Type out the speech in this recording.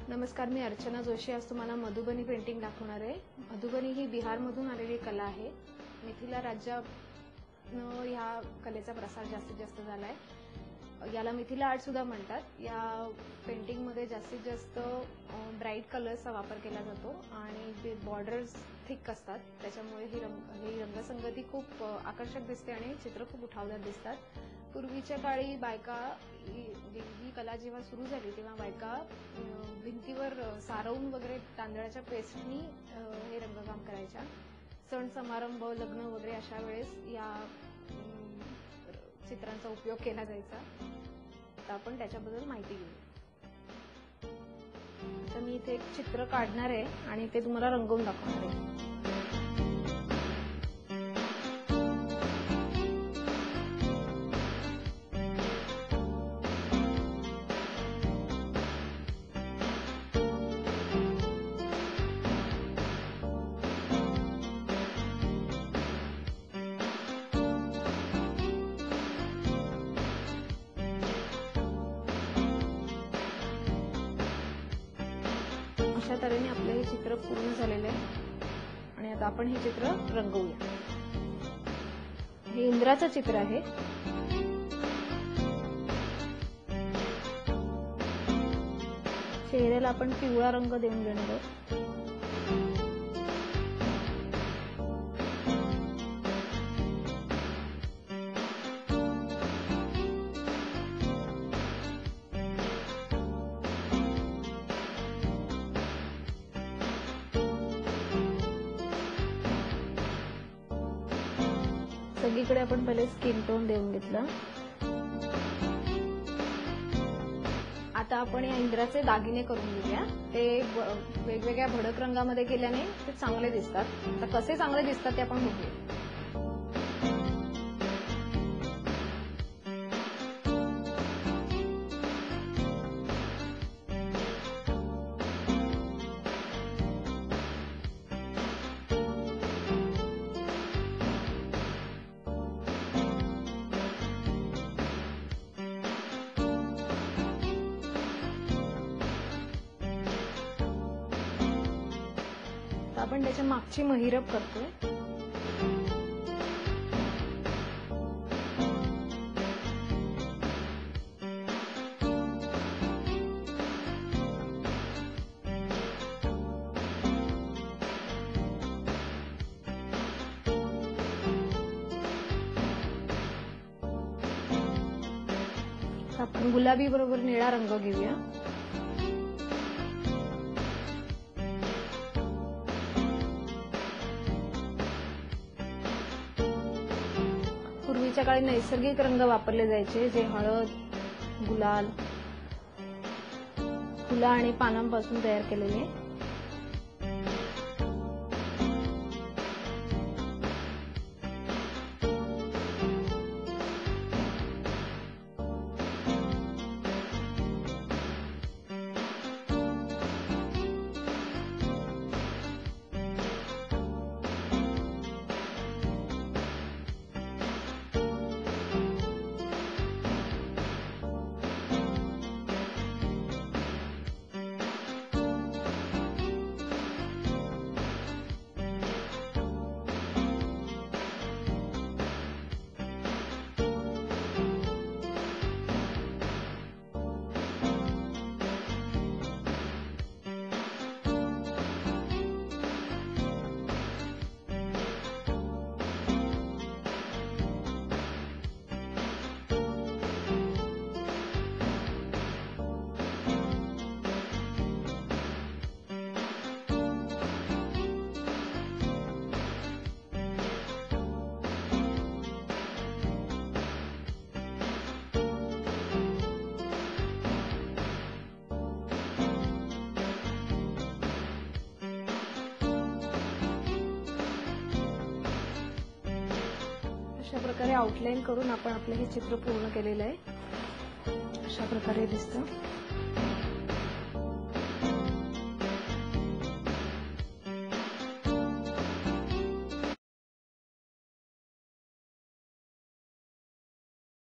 नमस्कार, मी अर्चना जोशी आज तुम्हाला मधुबनी पेंटिंग दाखवणार आहे। मधुबनी ही बिहारमधून आलेली कला आहे। मिथिला राज्यात ह्या कलेचा प्रसार जास्तीत जास्त झाला आहे। याला मिथिला आर्ट सुद्धा म्हणतात। या पेंटिंग मध्ये जास्तीत जास्त ब्राइट कलर्सचा वापर केला जातो आणि बॉर्डर्स थिक असतात, त्याच्यामुळे ही रंगसंगती खूप आकर्षक दिसते आणि चित्र खूप उठावदार दिसतात। पूर्वीच्या काळी बायका ही कला जेव्हा सुरू झाली तेव्हा बायका भिंतीवर सारवून वगैरे तांदळाच्या पेस्टनी हे रंगकाम करायच्या। सण समारंभ, लग्न वगैरे अशा वेळेस या चित्रांचा उपयोग केला जायचा। आता आपण त्याच्याबद्दल माहिती घेऊ। आता मी इथे एक चित्र काढणार आहे आणि ते तुम्हाला रंगवून दाखवणार आहे। अशा तऱ्हेने आपले हे चित्र पूर्ण झालेले आहे आणि आता आपण हे चित्र रंगवूया। हे इंद्राचं चित्र आहे। चेहऱ्याला आपण पिवळा रंग देऊन घेणार आहोत। सगळीकडे आपण पहिले स्किन टोन देऊन घेतला। आता आपण या इंद्राचे दागिने करून घेऊया। ते वेगवेगळ्या भडक रंगामध्ये केल्याने ते चांगले दिसतात। आता कसे चांगले दिसतात ते आपण बघूया। आपण त्याच्या मागची महिरप करतोय। आपण गुलाबी बरोबर निळा रंग घेऊया। पूर्वीच्या काळी नैसर्गिक रंग वापरले जायचे, जे हळद, गुलाल, फुलं आणि पानांपासून तयार केलेले। अशा प्रकारे आउटलाइन करून आपण आपले हे चित्र पूर्ण केलेले आहे। अशा प्रकारे दिसतं।